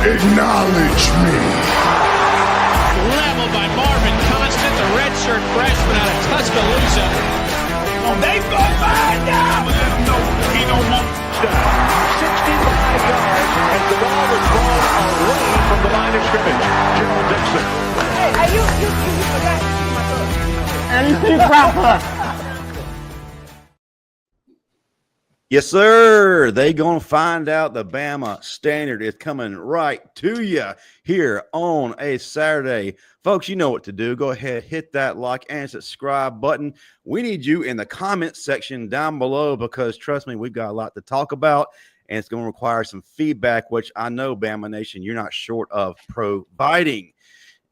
Acknowledge me. Leveled by Marvin Constant, the redshirt freshman out of Tuscaloosa. Oh, they go by now. Let him know he don't want to die. 65 yards as the ball was thrown away from the line of scrimmage. Gerald Dixon. Hey, you forgot to see my book. And you proper. Yes, sir. They gonna find out the Bama Standard is coming right to you here on a Saturday. Folks, you know what to do. Go ahead, hit that like and subscribe button. We need you in the comment section down below because, trust me, we've got a lot to talk about, and it's going to require some feedback, which I know, Bama Nation, you're not short of providing.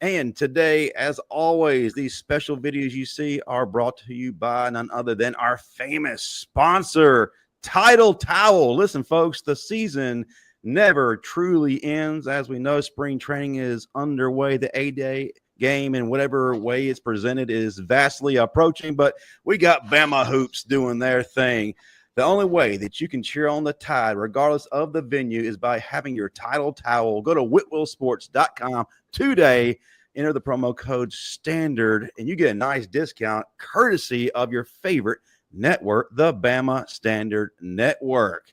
And today, as always, these special videos you see are brought to you by none other than our famous sponsor, Title Towel. Listen, folks, the season never truly ends. As we know, spring training is underway. The A-Day game, in whatever way it's presented, is vastly approaching, but we got Bama Hoops doing their thing. The only way that you can cheer on the Tide, regardless of the venue, is by having your Title Towel. Go to whitwillsports.com today, enter the promo code STANDARD, and you get a nice discount courtesy of your favorite network, the Bama Standard Network.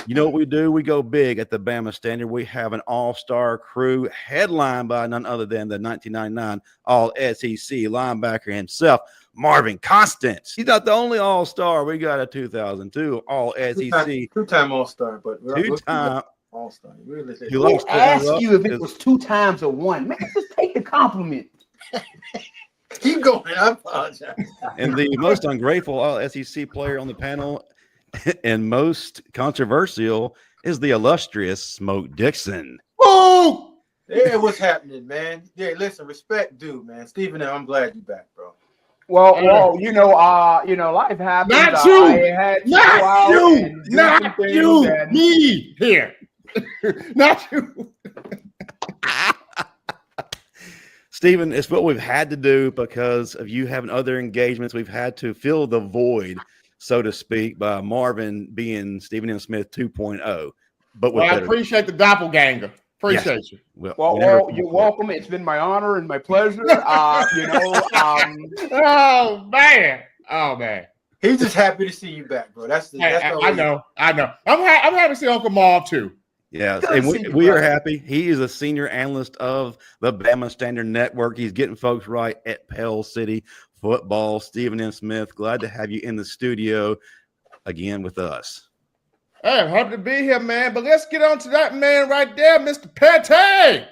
You know what we do? We go big at the Bama Standard. We have an all-star crew headlined by none other than the 1999 All-SEC linebacker himself, Marvin Constant. He's not the only all-star. We got a 2002 All-SEC. Two-time all-star, but two-time all-star. Really? Who asked you if it was 2 times or 1? Man, just take the compliment. Keep going. I apologize. And the most ungrateful All-SEC player on the panel and most controversial is the illustrious Smoke Dixon. Oh, yeah, what's happening, man? Yeah, listen, respect due, man. Stephen, I'm glad you're back, bro. Well, life happens. Not you, me here. Not you. Stephen, it's what we've had to do because of you having other engagements. We've had to fill the void, so to speak, by Marvin being Stephen M. Smith 2.0. But I appreciate the doppelganger. Appreciate you. Well, you're welcome. It's been my honor and my pleasure. Oh man. He's just happy to see you back, bro. I know. I'm happy to see Uncle Marv too. Yeah, and we are happy. He is a senior analyst of the Bama Standard Network. He's getting folks right at Pell City football. Stephen M. Smith, glad to have you in the studio again with us. Hey, I'm happy to be here, man. But let's get on to that man right there, Mr. Pettey.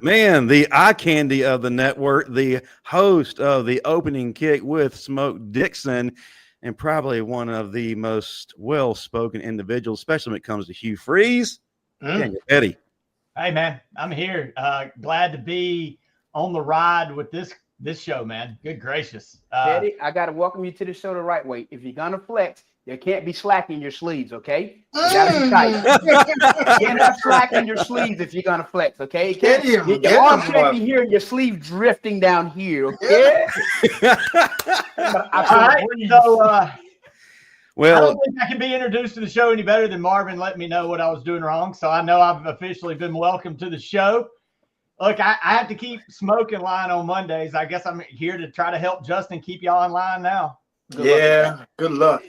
Man, the eye candy of the network, the host of the opening kick with Smoke Dixon, and probably one of the most well-spoken individuals, especially when it comes to Hugh Freeze. Pettey. Hey, man, I'm here. Glad to be on the ride with this show, man. Good gracious. Pettey, I got to welcome you to the show the right way. If you're going to flex, there can't be slack in your sleeves, okay? You got to be tight. You can't have slack in your sleeves if you're going to flex, okay? Your arm can't be here and your sleeve drifting down here, okay? All right, so I don't think I can be introduced to the show any better than Marvin let me know what I was doing wrong. So I know I've officially been welcomed to the show. Look, I have to keep smoking line on Mondays. I guess I'm here to try to help Justin keep y'all in line now. Good luck.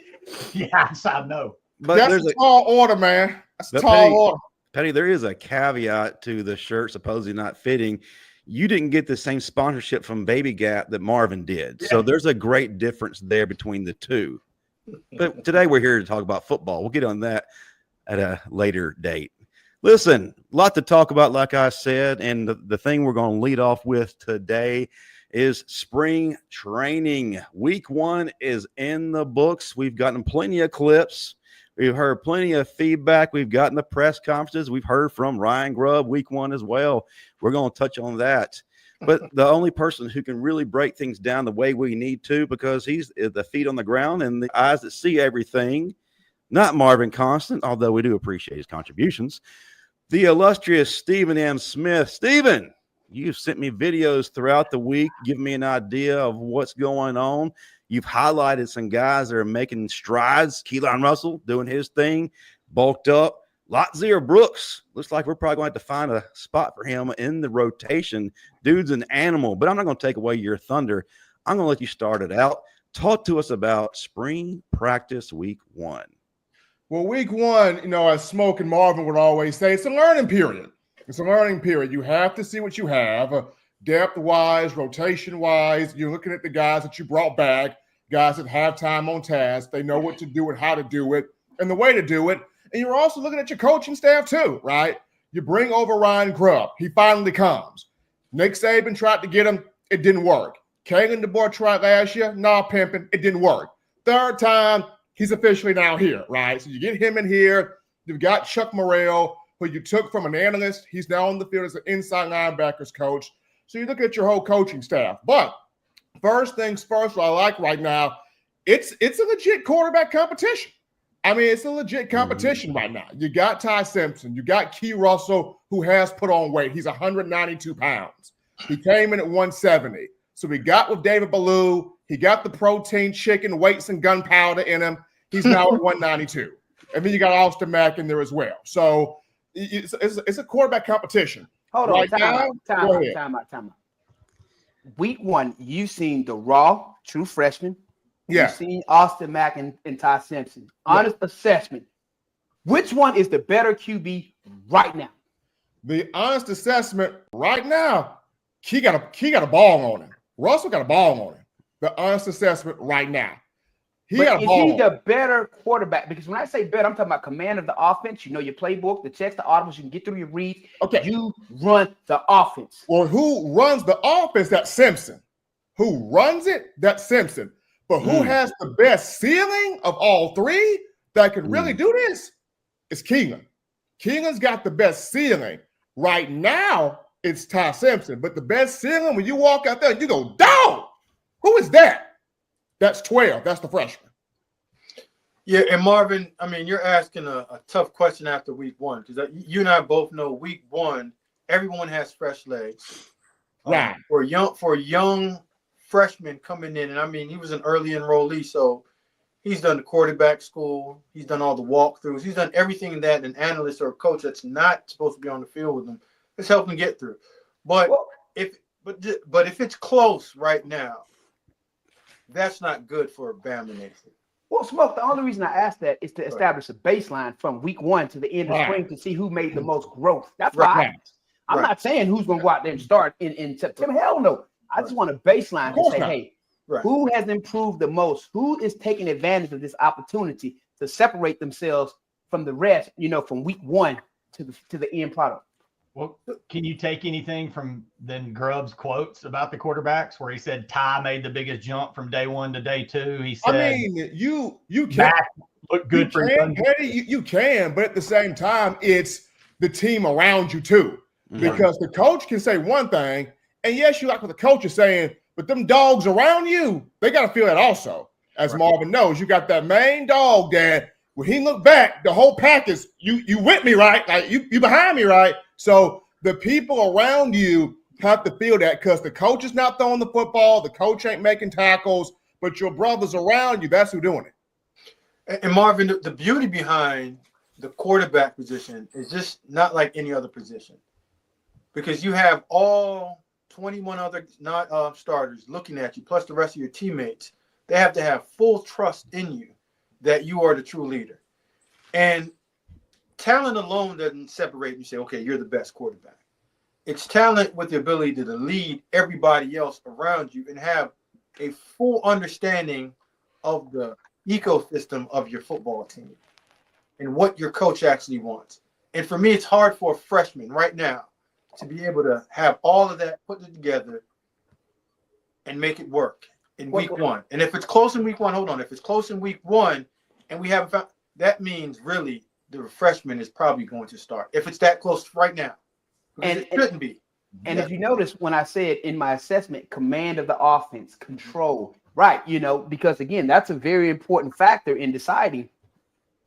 Yes, I know. But that's a tall order, man. That's a tall order. Pettey, there is a caveat to the shirt supposedly not fitting. You didn't get the same sponsorship from Baby Gap that Marvin did. Yeah. So there's a great difference there between the two. But today we're here to talk about football. We'll get on that at a later date. Listen, a lot to talk about, like I said, and the thing we're going to lead off with today is spring training. Week 1 is in the books. We've gotten plenty of clips. We've heard plenty of feedback. We've gotten the press conferences. We've heard from Ryan Grubb week 1 as well. We're going to touch on that. But the only person who can really break things down the way we need to, because he's the feet on the ground and the eyes that see everything, not Marvin Constant, although we do appreciate his contributions, the illustrious Stephen M. Smith. Stephen, you've sent me videos throughout the week, giving me an idea of what's going on. You've highlighted some guys that are making strides. Keelon Russell doing his thing, bulked up. Lotzia Brooks, looks like we're probably going to have to find a spot for him in the rotation. Dude's an animal, but I'm not going to take away your thunder. I'm going to let you start it out. Talk to us about spring practice week 1. Well, week 1, as Smoke and Marvin would always say, it's a learning period. It's a learning period. You have to see what you have, depth-wise, rotation-wise. You're looking at the guys that you brought back, guys that have time on task. They know what to do and how to do it and the way to do it. And you're also looking at your coaching staff too, right? You bring over Ryan Grubb. He finally comes. Nick Saban tried to get him. It didn't work. Kalen DeBoer tried last year. Nah, pimping. It didn't work. Third time, he's officially now here, right? So you get him in here. You've got Chuck Morrell, who you took from an analyst. He's now on the field as an inside linebackers coach. So you look at your whole coaching staff. But first things first, what I like right now, it's a legit quarterback competition. I mean, it's a legit competition right now. You got Ty Simpson. You got Keelon Russell, who has put on weight. He's 192 pounds. He came in at 170. So we got with David Ballou. He got the protein, chicken, weights, and gunpowder in him. He's now at 192. And then you got Austin Mack in there as well. So it's a quarterback competition. Hold on. Time out. Week 1, you've seen the raw, true freshman. Yeah. You've seen Austin Mack and Ty Simpson. Honest assessment. Which one is the better QB right now? The honest assessment right now, he got a ball on him. Russell got a ball on him. The honest assessment right now. Is he the better quarterback? Because when I say better, I'm talking about command of the offense. You know your playbook, the checks, the audibles. You can get through your reads. Okay. You run the offense. Well, who runs the offense? That's Simpson. Who runs it? That's Simpson. But who has the best ceiling of all three that can really do this? It's Keelon. Keelon's got the best ceiling. Right now, it's Ty Simpson. But the best ceiling, when you walk out there, you go, dog, who is that? That's 12. That's the freshman. Yeah, and Marvin, I mean, you're asking a tough question after week 1 because you and I both know week 1, everyone has fresh legs. Right. For young freshman coming in, and I mean, he was an early enrollee, so he's done the quarterback school, he's done all the walkthroughs, he's done everything that an analyst or a coach that's not supposed to be on the field with him has helped him get through. But if it's close right now, that's not good for Bama Nation. Well, Smoke, the only reason I asked that is to establish a baseline from week 1 to the end of spring to see who made the most growth. That's why I asked. I'm not saying who's going to go out there and start in September. Hell no. I just want a baseline to say, hey, who has improved the most? Who is taking advantage of this opportunity to separate themselves from the rest, from week 1 to the end product? Well, can you take anything from then Grubb's quotes about the quarterbacks where he said Ty made the biggest jump from day 1 to day 2? He said, I mean, you can look good for Pettey, you can, but at the same time, it's the team around you too. Because the coach can say one thing, and yes, you like what the coach is saying, but them dogs around you, they got to feel that also. As Marvin knows, you got that main dog that when he looked back, the whole pack is you with me, right? Like you behind me, right? So the people around you have to feel that because the coach is not throwing the football, the coach ain't making tackles, but your brothers around you, that's who doing it. And Marvin, the beauty behind the quarterback position is just not like any other position. Because you have all 21 other starters looking at you, plus the rest of your teammates. They have to have full trust in you that you are the true leader. And talent alone doesn't separate you say, okay, you're the best quarterback. It's talent with the ability to lead everybody else around you and have a full understanding of the ecosystem of your football team and what your coach actually wants. And for me, it's hard for a freshman right now to be able to have all of that put together and make it work in week 1. And if it's close in week 1, hold on. If it's close in week 1 and we haven't found, that means really the freshman is probably going to start. If it's that close right now. And it shouldn't be. And if you notice when I said in my assessment, command of the offense, control, right, because again, that's a very important factor in deciding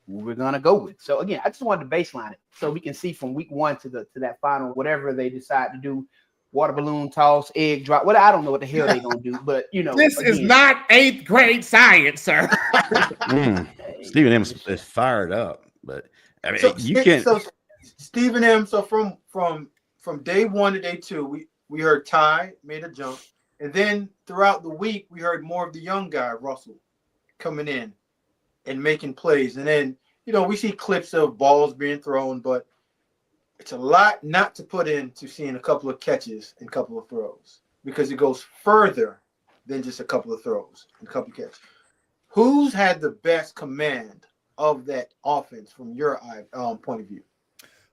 who we're gonna go with. So again, I just wanted to baseline it so we can see from week 1 to that final, whatever they decide to do, water balloon toss, egg drop. Well, I don't know what the hell they're gonna do, but this is not 8th grade science, sir. Stephen M is fired up, but I mean, you can't. So Stephen M. So from day 1 to day 2, we heard Ty made a jump, and then throughout the week we heard more of the young guy Russell coming in and making plays, and then we see clips of balls being thrown, but it's a lot not to put into seeing a couple of catches and a couple of throws, because it goes further than just a couple of throws and a couple of catches. Who's had the best command of that offense from your point of view?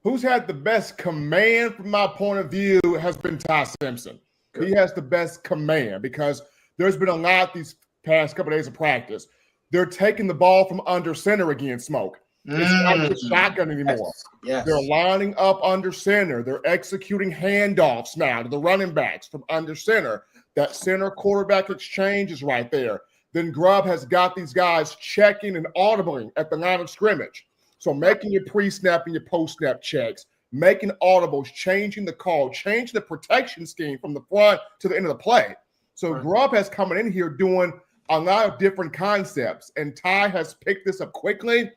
Who's had the best command from my point of view has been Ty Simpson. Good. He has the best command because there's been a lot these past couple of days of practice. They're taking the ball from under center again, Smoke. It's not just shotgun anymore. Yes. They're lining up under center. They're executing handoffs now to the running backs from under center. That center quarterback exchange is right there. Then Grubb has got these guys checking and audibling at the line of scrimmage. So making your pre-snap and your post-snap checks, making audibles, changing the call, changing the protection scheme from the front to the end of the play. So Grubb has coming in here doing a lot of different concepts, and Ty has picked this up quickly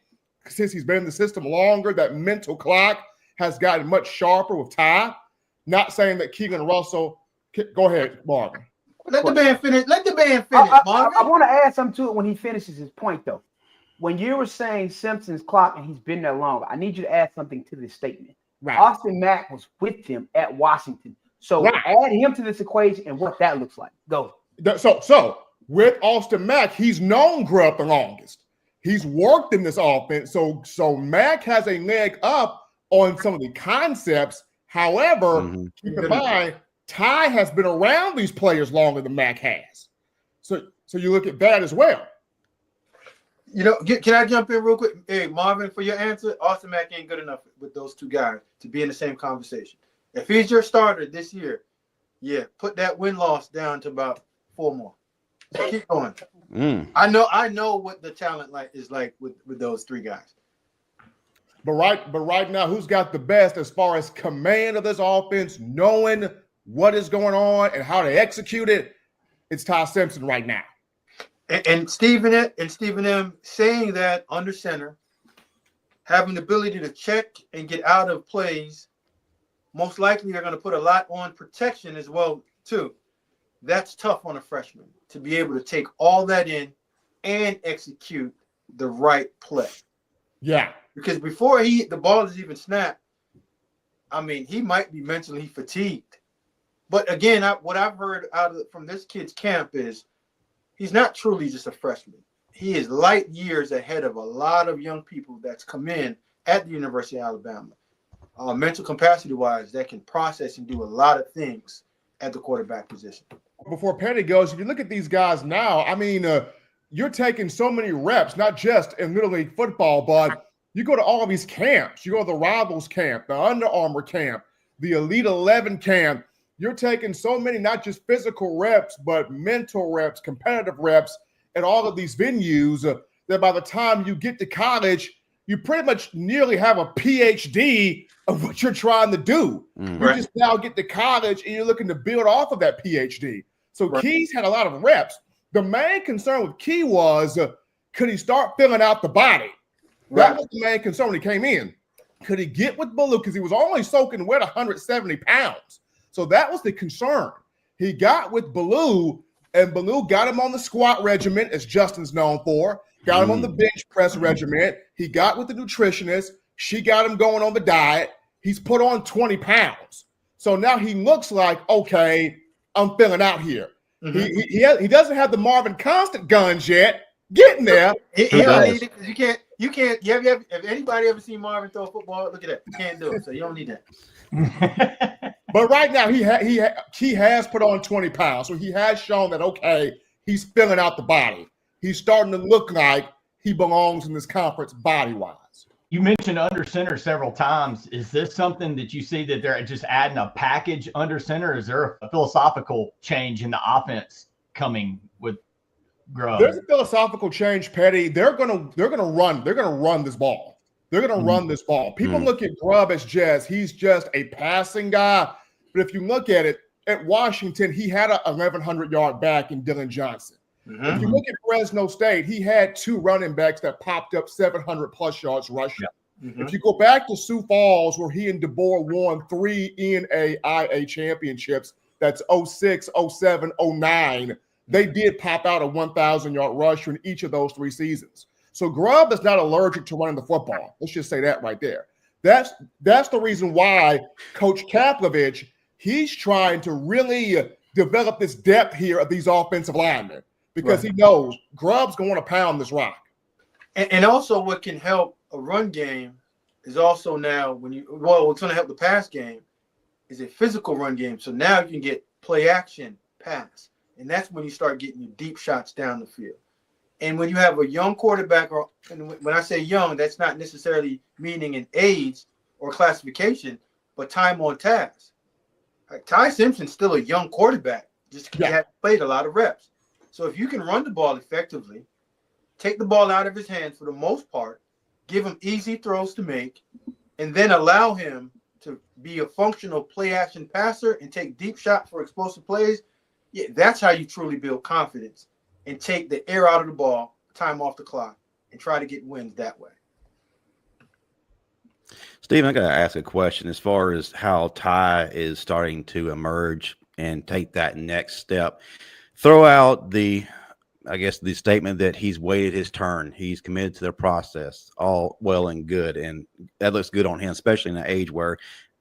since he's been in the system longer. That mental clock has gotten much sharper with Ty. Not saying that Keelon Russell – go ahead, Marvin. Let the man finish, Marvin. I want to add something to it when he finishes his point, though. When you were saying Simpson's clock and he's been there longer, I need you to add something to this statement. Right. Austin Mack was with him at Washington. So add him to this equation and what that looks like. Go. So with Austin Mack, he's known Grubb the longest. He's worked in this offense. So Mack has a leg up on some of the concepts. However, keep in mind, Ty has been around these players longer than Mack has. So you look at that as well. Can I jump in real quick? Hey, Marvin, for your answer, Austin Mack ain't good enough with those two guys to be in the same conversation. If he's your starter this year, put that win-loss down to about 4 more. So keep going. I know what the talent is like with those 3 guys. But right now, who's got the best as far as command of this offense, knowing what is going on and how to execute it? It's Ty Simpson right now. And Stephen M. saying that under center, having the ability to check and get out of plays, most likely they're going to put a lot on protection as well, too. That's tough on a freshman to be able to take all that in and execute the right play. Yeah. Because before the ball is even snapped, I mean, he might be mentally fatigued. But again, what I've heard from this kid's camp is he's not truly just a freshman. He is light years ahead of a lot of young people that's come in at the University of Alabama, mental capacity-wise, that can process and do a lot of things at the quarterback position. Before Pettey goes, if you look at these guys now, I mean, you're taking so many reps, not just in Little League football, but you go to all of these camps. You go to the Rivals camp, the Under Armour camp, the Elite 11 camp. You're taking so many, not just physical reps, but mental reps, competitive reps at all of these venues that by the time you get to college, you pretty much nearly have a PhD of what you're trying to do. You just now get to college and you're looking to build off of that PhD. So Key's had a lot of reps. The main concern with Key was, could he start filling out the body? That was the main concern when he came in. Could he get with Baloo? Because he was only soaking wet 170 pounds. So that was the concern. He got with Baloo, and Baloo got him on the squat regiment, as Justin's known for, got him on the bench press regiment. He got with the nutritionist. She got him going on the diet. He's put on 20 pounds. So now he looks like, okay, I'm filling out here. He doesn't have the Marvin Constant guns yet. Getting there. He don't need it because you can't. Have anybody ever seen Marvin throw a football? Look at that. You can't do it, so you don't need that. But right now, he has put on 20 pounds. So he has shown that, okay, he's filling out the body. He's starting to look like he belongs in this conference body-wise. You mentioned under center several times. Is this something that you see that they're just adding a package under center? Is there a philosophical change in the offense coming with Grubb? There's a philosophical change, Pettey. They're gonna run this ball. They're gonna run this ball. People look at Grubb as he's just a passing guy. But if you look at it, at Washington, he had a 1,100-yard back in Dylan Johnson. If you look at Fresno State, he had 2 running backs that popped up 700-plus yards rushing. If you go back to Sioux Falls, where he and DeBoer won 3 NAIA championships, that's 06, 07, 09, they did pop out a 1,000-yard rusher in each of those 3 seasons. So Grubb is not allergic to running the football. Let's just say that right there. That's the reason why Coach Kaplovich, he's trying to really develop this depth here of these offensive linemen, because he knows Grubb's going to pound this rock. And also what can help a run game is also now what's going to help the pass game is a physical run game. So now you can get play action pass. And that's when you start getting your deep shots down the field. And when you have a young quarterback, and when I say young, that's not necessarily meaning in age or classification, but time on task. Like Ty Simpson's still a young quarterback, just because he hasn't played a lot of reps. So if you can run the ball effectively, take the ball out of his hands for the most part, give him easy throws to make, and then allow him to be a functional play action passer and take deep shots for explosive plays, that's how you truly build confidence and take the air out of the ball, time off the clock, and try to get wins that way. Steven, I got to ask a question as far as how Ty is starting to emerge and take that next step. Throw out the statement that he's waited his turn. He's committed to the process. All well and good, and that looks good on him, especially in an age where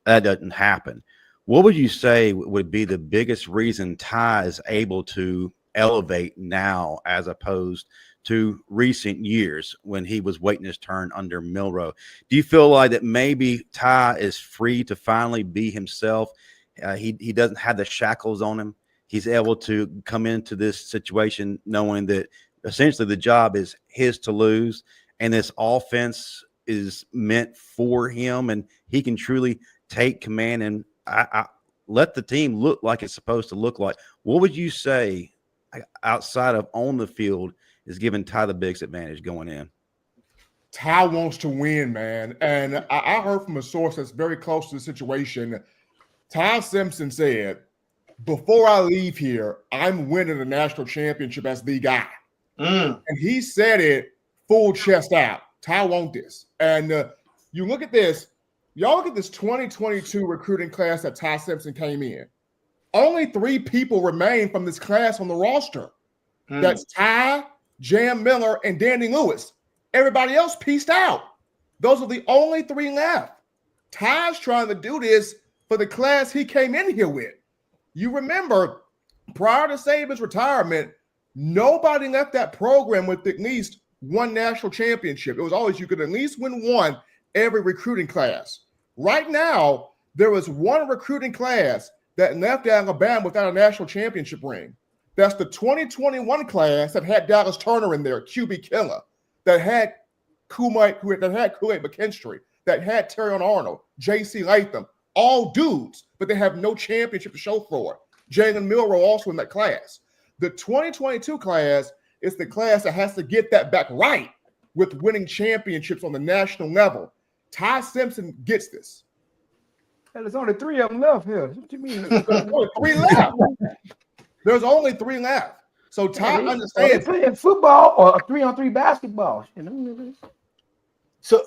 that doesn't happen. What would you say would be the biggest reason Ty is able to elevate now as opposed to recent years when he was waiting his turn under Milroe? Do you feel like that maybe Ty is free to finally be himself? He doesn't have the shackles on him. He's able to come into this situation knowing that essentially the job is his to lose, and this offense is meant for him, and he can truly take command and I let the team look like it's supposed to look like. What would you say outside of on the field is giving Ty the biggest advantage going in? Ty wants to win, man. And I heard from a source that's very close to the situation. Ty Simpson said, before I leave here, I'm winning a national championship as the guy. And he said it full chest out. Ty wants this. And you look at this. Y'all look at this 2022 recruiting class that Ty Simpson came in. Only 3 people remain from this class on the roster. That's Ty, Jam Miller, and Danny Lewis. Everybody else pieced out. Those are the only 3 left. Ty's trying to do this for the class he came in here with. You remember, prior to Saban's retirement, nobody left that program with at least 1 national championship. It was always you could at least win 1 every recruiting class. Right now, there was 1 recruiting class that left Alabama without a national championship ring. That's the 2021 class that had Dallas Turner in there, QB killer, that had Kool-Aid McKinstry, that had Terrion Arnold, J.C. Latham, all dudes, but they have no championship to show for it. Jalen Milroe also in that class. The 2022 class is the class that has to get that back right with winning championships on the national level. Ty Simpson gets this. Hell, there's only 3 of them left here. What do you mean? There's only 3 left. There's only 3 left. So Ty understands. Are they playing football or 3-on-3 basketball? So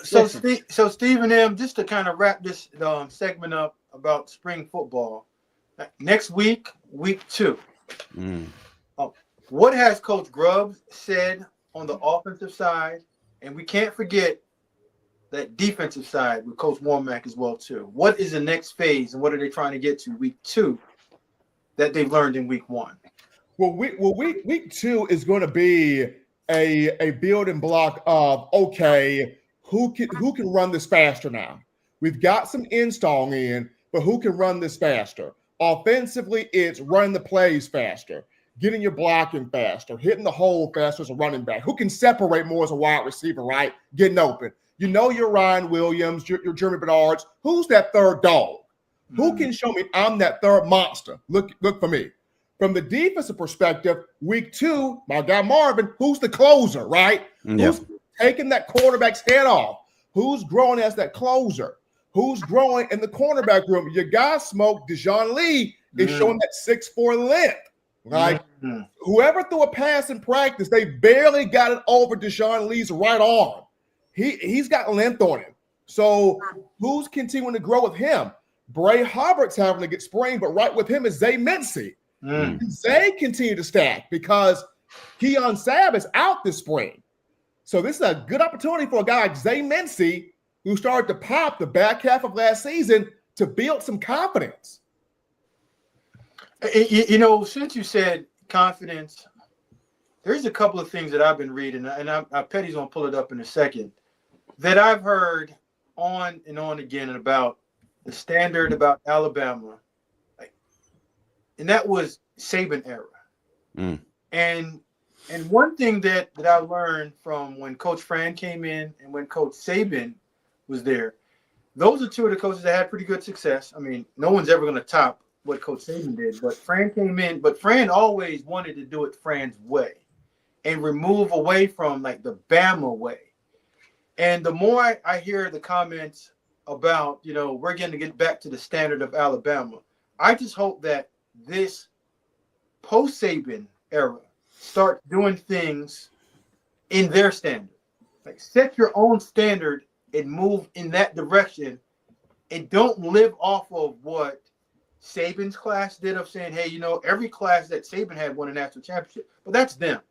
Stephen M., just to kind of wrap this segment up about spring football, next week, week 2. What has Coach Grubb said on the offensive side? And we can't forget that defensive side with Coach Warmack as well too. What is the next phase, and what are they trying to get to week 2 that they've learned in week 1? Well, week 2 is going to be a building block of, okay, who can run this faster now? We've got some install in, but who can run this faster? Offensively, it's running the plays faster, getting your blocking faster, hitting the hole faster as a running back. Who can separate more as a wide receiver, right? Getting open. You know your Ryan Williams, your Jeremy Bernards. Who's that third dog? Who can show me I'm that third monster? Look for me. From the defensive perspective, week 2, my guy Marvin, who's the closer, right? Who's taking that quarterback's head off? Who's growing as that closer? Who's growing in the cornerback room? Your guy Smoke, Deshaun Lee, is showing that 6'4" length. Like whoever threw a pass in practice, they barely got it over Deshaun Lee's right arm. He's got length on him. So who's continuing to grow with him? Bray Hubbard's having a good spring, but right with him is Zay Mincy. Zay continue to stack because Keon Sabb is out this spring. So this is a good opportunity for a guy like Zay Mincy, who started to pop the back half of last season, to build some confidence. You know, since you said confidence, there's a couple of things that I've been reading, and Pettey's going to pull it up in a second, that I've heard on and on again about the standard about Alabama, and that was Saban era. And one thing that I learned from when Coach Fran came in and when Coach Saban was there, those are two of the coaches that had pretty good success. I mean, no one's ever going to top what Coach Saban did, but Fran came in, but Fran always wanted to do it Fran's way and remove away from like the Bama way. And the more I hear the comments about, you know, we're going to get back to the standard of Alabama, I just hope that this post-Saban era start doing things in their standard. Like, set your own standard and move in that direction, and don't live off of what Saban's class did of saying, hey, you know, every class that Saban had won a national championship, but that's them.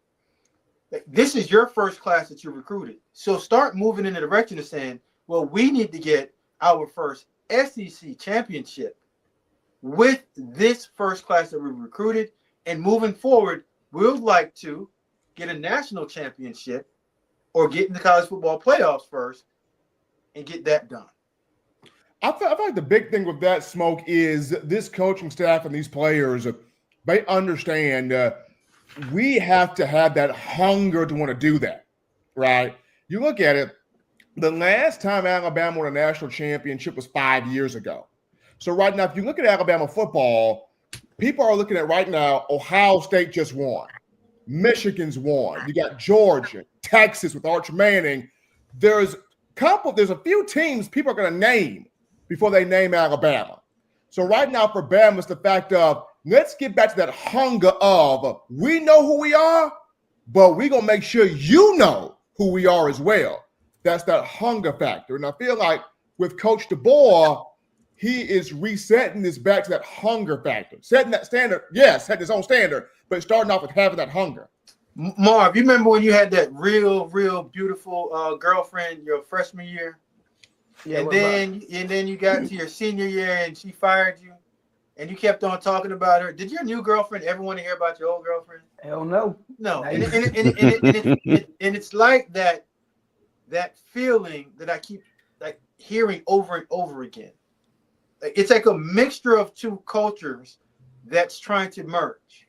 Like, this is your first class that you recruited. So start moving in the direction of saying, well, we need to get our first SEC championship with this first class that we recruited, and moving forward, we'd like to get a national championship or get in the college football playoffs first and get that done. I feel like the big thing with that, Smoke, is this coaching staff and these players, they understand we have to have that hunger to want to do that, right? You look at it, the last time Alabama won a national championship was 5 years ago. So right now, if you look at Alabama football, people are looking at right now, Ohio State just won. Michigan's won. You got Georgia, Texas with Arch Manning. There's a few teams people are going to name before they name Alabama. So right now for Bama, it's the fact of, let's get back to that hunger of, we know who we are, but we're going to make sure you know who we are as well. That's that hunger factor. And I feel like with Coach DeBoer, he is resetting this back to that hunger factor. Setting that standard, yes, setting his own standard, but starting off with having that hunger. Marv, you remember when you had that real beautiful girlfriend your freshman year? Yeah, and then you got to your senior year and she fired you and you kept on talking about her. Did your new girlfriend ever want to hear about your old girlfriend? Hell no. No. And it's like that feeling that I keep like hearing over and over again. It's like a mixture of two cultures that's trying to merge.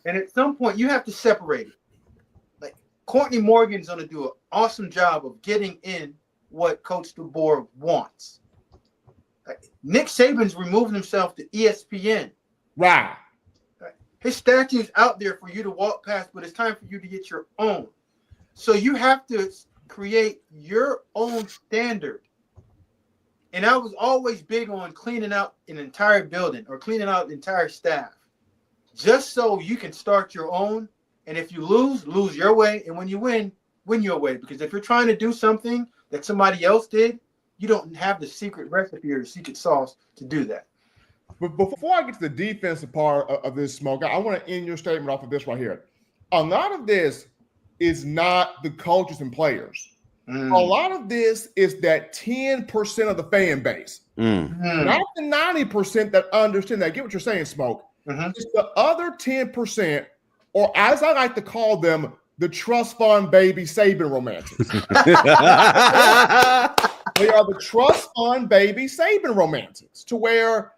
And at some point, you have to separate it. Like, Courtney Morgan's going to do an awesome job of getting in what Coach DeBoer wants. Like, Nick Saban's removing himself to ESPN. Right. His statue's out there for you to walk past, but it's time for you to get your own. So you have to create your own standard. And I was always big on cleaning out an entire building or cleaning out the entire staff, just so you can start your own. And if you lose your way. And when you win your way. Because if you're trying to do something that somebody else did, you don't have the secret recipe or the secret sauce to do that. But before I get to the defensive part of this, Smoke, I want to end your statement off of this right here. A lot of this is not the coaches and players. A lot of this is that 10% of the fan base. Not the 90% that understand that. I get what you're saying, Smoke. It's the other 10%, or as I like to call them, the trust fund baby Saban romantics. They are the trust fund baby Saban romantics, to where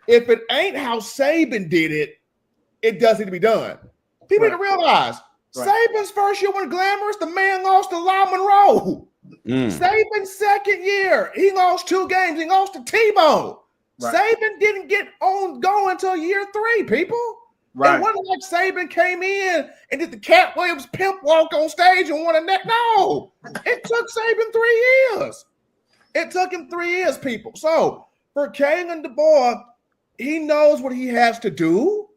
if it ain't how Saban did it, it doesn't need to be done. People need to realize Saban's first year wasn't glamorous. The man lost to La Monroe. Saban's second year, he lost 2 games. He lost to Tebow. Saban didn't get on going until year 3, people. It wasn't like Saban came in and did the Cat Williams pimp walk on stage and won a neck. No, it took Saban 3 years. It took him 3 years, people. So for Kalen DeBoer, he knows what he has to do.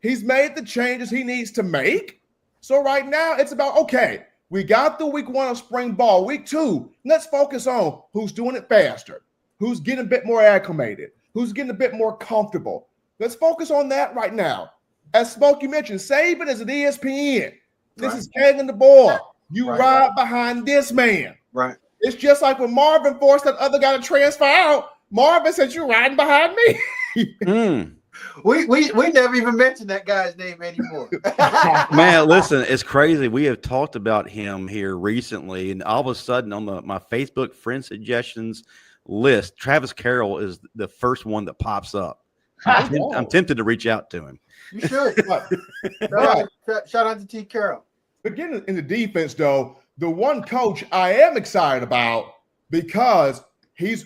He's made the changes he needs to make. So right now it's about, okay, We got through week 1 of spring ball. Week 2, let's focus on who's doing it faster, who's getting a bit more acclimated, who's getting a bit more comfortable. Let's focus on that right now. As Smokey mentioned, Saban is at ESPN. This is Kalen DeBoer. You ride behind this man. Right. It's just like when Marvin forced that other guy to transfer out. Marvin said, "You're riding behind me." We never even mentioned that guy's name anymore. Man, listen, it's crazy. We have talked about him here recently, and all of a sudden on my Facebook friend suggestions list, Travis Carroll is the first one that pops up. I'm tempted to reach out to him. You should. Shout out to T. Carroll. Again, in the defense, though, the one coach I am excited about because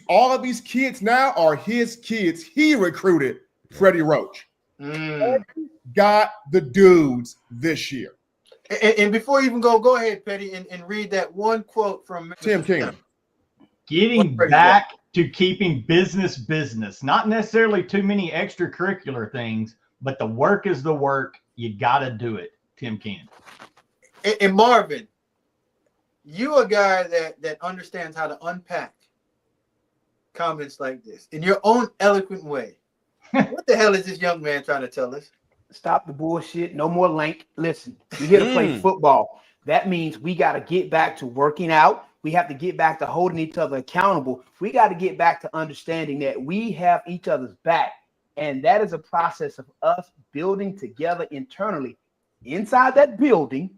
all of these kids now are his kids. He recruited Freddie Roach. Got the dudes this year. And before you even go ahead, Pettey, and read that one quote from Tim King. Getting back to keeping business, not necessarily too many extracurricular things, but the work is the work. You got to do it, Tim King. And Marvin, you a guy that understands how to unpack comments like this in your own eloquent way. What the hell is this young man trying to tell us? Stop the bullshit. No more lank. Listen, we're here to play football. That means we got to get back to working out. We have to get back to holding each other accountable. We got to get back to understanding that we have each other's back. And that is a process of us building together internally inside that building,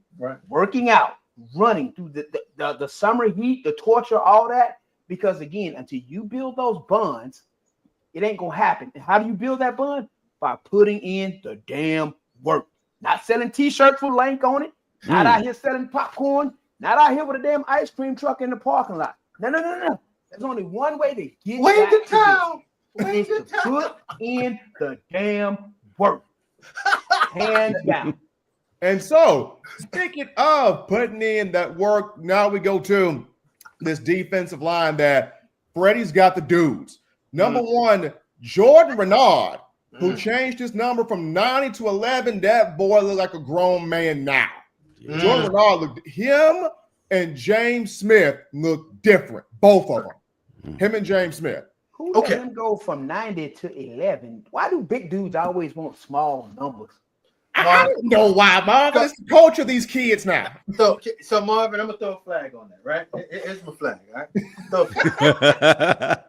working out, running through the summer heat, the torture, all that. Because, again, until you build those bonds, it ain't going to happen. And how do you build that bond? By putting in the damn work. Not selling T-shirts with Lank on it. Not out here selling popcorn. Not out here with a damn ice cream truck in the parking lot. No. There's only one way to get back to town. Is to put in the damn work. Hands down. And so, speaking of putting in that work, now we go to this defensive line that Freddie's got the dudes. Number one, Jordan Renard, who changed his number from 90 to 11. That boy looked like a grown man now. Jordan Renard him and James Smith look different. Both of them. Him and James Smith. Who let him go from 90 to 11? Why do big dudes always want small numbers? I don't know why, Marvin. It's the culture of these kids now. So Marvin, I'm going to throw a flag on that, right? Here's my flag, all right? Throw a flag.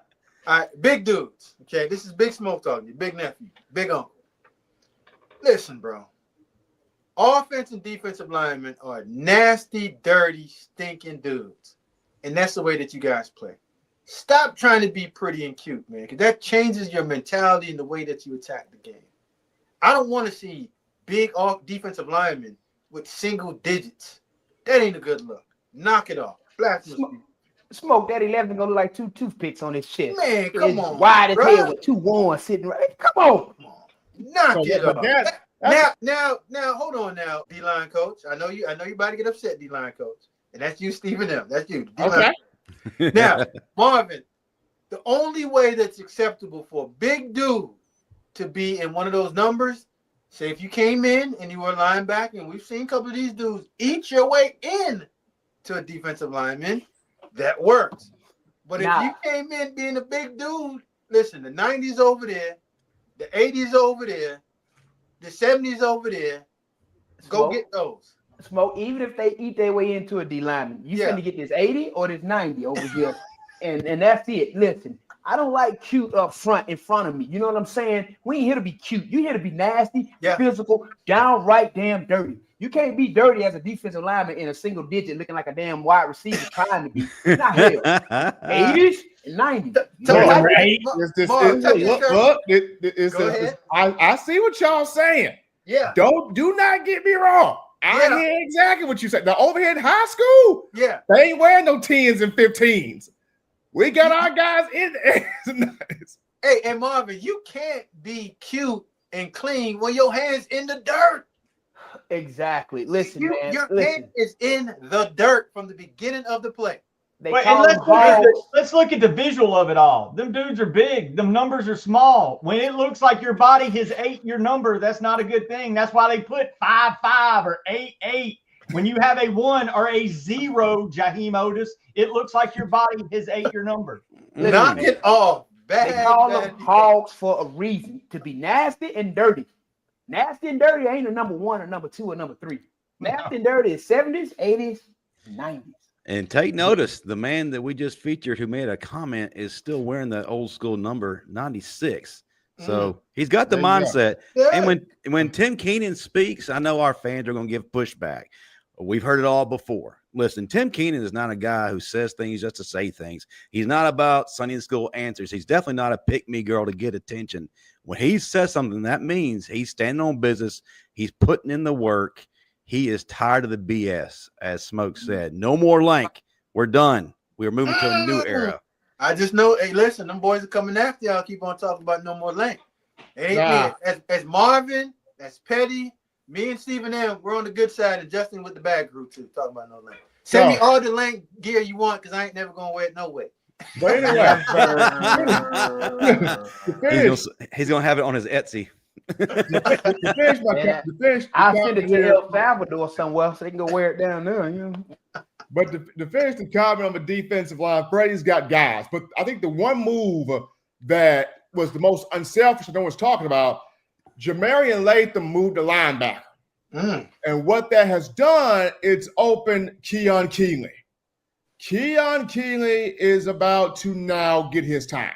All right, big dudes, okay? This is Big Smoke talking, big nephew, big uncle. Listen, bro. Offense and defensive linemen are nasty, dirty, stinking dudes. And that's the way that you guys play. Stop trying to be pretty and cute, man, because that changes your mentality and the way that you attack the game. I don't want to see big off defensive linemen with single digits. That ain't a good look. Knock it off. Smoke that 11 gonna look like two toothpicks on his chest. Man, come on. Wide as hell with two ones sitting right. Come on. Knock it off. Now, hold on now, D-line coach. I know you about to get upset, D-line coach. And that's you, Stephen M. That's you. D-line. Okay. Now, Marvin, the only way that's acceptable for a big dude to be in one of those numbers, say if you came in and you were a linebacker, and we've seen a couple of these dudes eat your way in to a defensive lineman, that works. But if you came in being a big dude, listen, the 90s over there, the 80s over there, the 70s over there, go get those. Smoke, even if they eat their way into a D lineman, you trying to get this 80 or this 90 over here. And that's it. Listen, I don't like cute up front in front of me. You know what I'm saying? We ain't here to be cute. You here to be nasty, physical, downright damn dirty. You can't be dirty as a defensive lineman in a single digit looking like a damn wide receiver trying to be. Not hell. 80s and 90s. I see what y'all saying. Yeah. Do not get me wrong. I hear exactly what you said. Now, over here in high school, they ain't wearing no 10s and 15s. We got our guys in there. Hey, and Marvin, you can't be cute and clean when your hand's in the dirt. Exactly. Listen, man. Your hand is in the dirt from the beginning of the play. Let's look at the visual of it all. Them dudes are big. Them numbers are small. When it looks like your body has 8 your number, that's not a good thing. That's why they put 5'5" or 8'8" When you have a 1 or a 0, Jaheim Otis, it looks like your body has ate your number. Knock it off. They call them hogs for a reason. To be nasty and dirty. Nasty and dirty ain't a number 1 or number 2 or number 3. Nasty and dirty is 70s, 80s, 90s. And take notice, the man that we just featured who made a comment is still wearing the old school number 96. So he's got the mindset. Yeah. And when Tim Keenan speaks, I know our fans are going to give pushback. We've heard it all before. Listen, Tim Keenan is not a guy who says things just to say things. He's not about Sunday school answers. He's definitely not a pick-me girl to get attention. When he says something, that means he's standing on business. He's putting in the work. He is tired of the BS, as Smoke said. No more Lank. We're done. We're moving to a new era. I just know, hey, listen, them boys are coming after y'all. Keep on talking about no more Lank. It ain't me. As Marvin, as Pettey, me and Stephen M, we're on the good side, and Justin with the bad group too. Talking about no Lank. Send me all the Lank gear you want, because I ain't never gonna wear it no way. But anyway, he's gonna have it on his Etsy. I'll send it to El Salvador somewhere so they can go wear it down there. You know? But to finish the comment on the defensive line, Freddie's got guys. But I think the one move that was the most unselfish that no one's talking about, Jamarian Latham moved to linebacker. And what that has done, it's opened Keon Keeley. Keon Keeley is about to now get his time.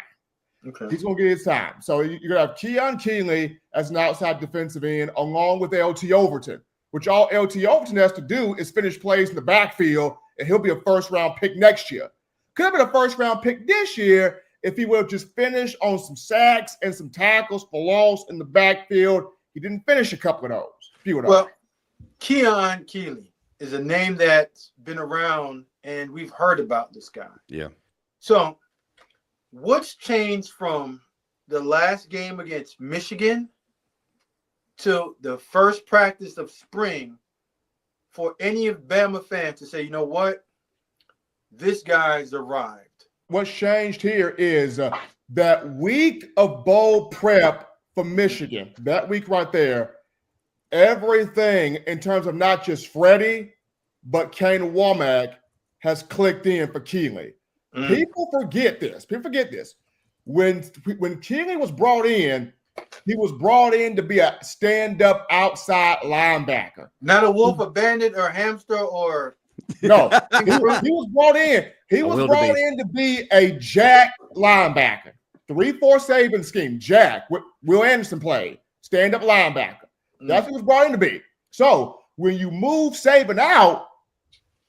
Okay. He's going to get his time. So you're going to have Keon Keeley as an outside defensive end along with LT Overton, which all LT Overton has to do is finish plays in the backfield, and he'll be a first-round pick next year. Could have been a first-round pick this year if he would have just finished on some sacks and some tackles for loss in the backfield. He didn't finish a couple of those. Few of those. Well, Keon Keeley is a name that's been around, and we've heard about this guy. Yeah. So what's changed from the last game against Michigan to the first practice of spring for any of Bama fans to say, you know what, this guy's arrived? What's changed here is that week of bowl prep for Michigan, that week right there, everything in terms of not just Freddie, but Kane Womack has clicked in for Keeley. People forget this. When Keeley was brought in, he was brought in to be a stand-up outside linebacker. Not a wolf, a bandit, or a hamster, or no. He was brought in. He was brought in to be a jack linebacker. 3-4 Saban scheme. Jack. Will Anderson played. Stand-up linebacker. That's what he was brought in to be. So when you move Saban out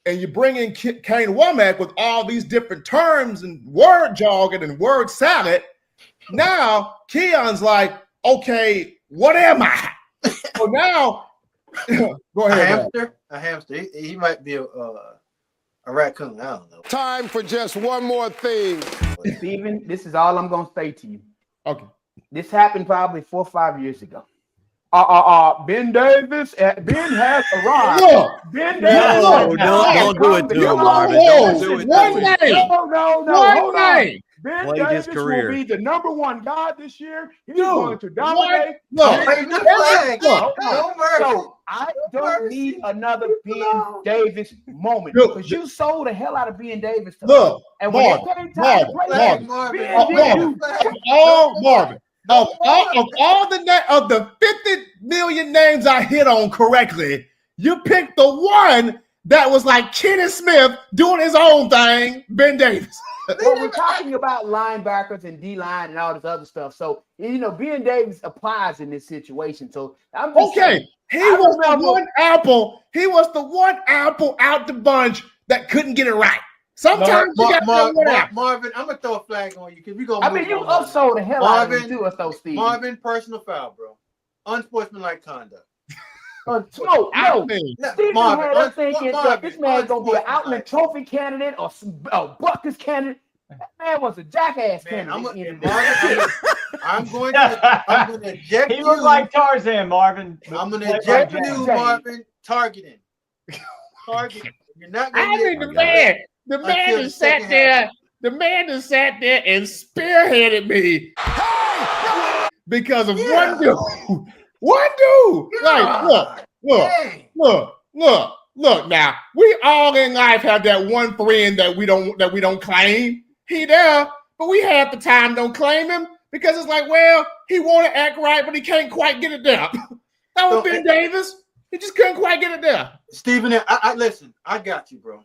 and you bring in Kane Womack with all these different terms and word jargon and word salad, now Keon's like, okay, what am I? So now, go ahead. A hamster. He might be a raccoon. I don't know. Time for just one more thing. Steven, this is all I'm going to say to you. Okay. This happened probably 4 or 5 years ago. Ben Davis, Ben has arrived. Look, Ben Davis. Don't do it to him, Marvin. Don't do it to him. No. One name. Ben Played Davis his career. will be the number 1 guy this year. He's going to dominate. Look. So I don't need another Ben Davis moment because you sold the hell out of Ben Davis. Look, and when Marvin. Of all the 50 million names I hit on correctly, you picked the one that was like Kenny Smith doing his own thing, Ben Davis. Well, we're talking about linebackers and D-line and all this other stuff. So, Ben Davis applies in this situation. So, I'm just saying, he was the one apple out the bunch that couldn't get it right. Sometimes Marvin, I'm gonna throw a flag on you because we gonna. you upsold the hell out of me to us, though, Steve. Marvin, personal foul, bro. Unsportsmanlike conduct. Smoke, no. Stephen had us thinking that this man's gonna be an Outland Trophy candidate or a Buckers candidate. That man was a jackass candidate. I'm going to eject you. He looked like Tarzan, Marvin. I'm going to eject you, Marvin. Targeting. You're not going to get the man. The man that sat there. The man that sat there and spearheaded me because of one dude. One dude. Like, look. look now, we all in life have that one friend that we don't claim. He there, but we half the time don't claim him because it's like, well, he want to act right, but he can't quite get it there. That was Ben Davis. He just couldn't quite get it there. Stephen, I listen. I got you, bro.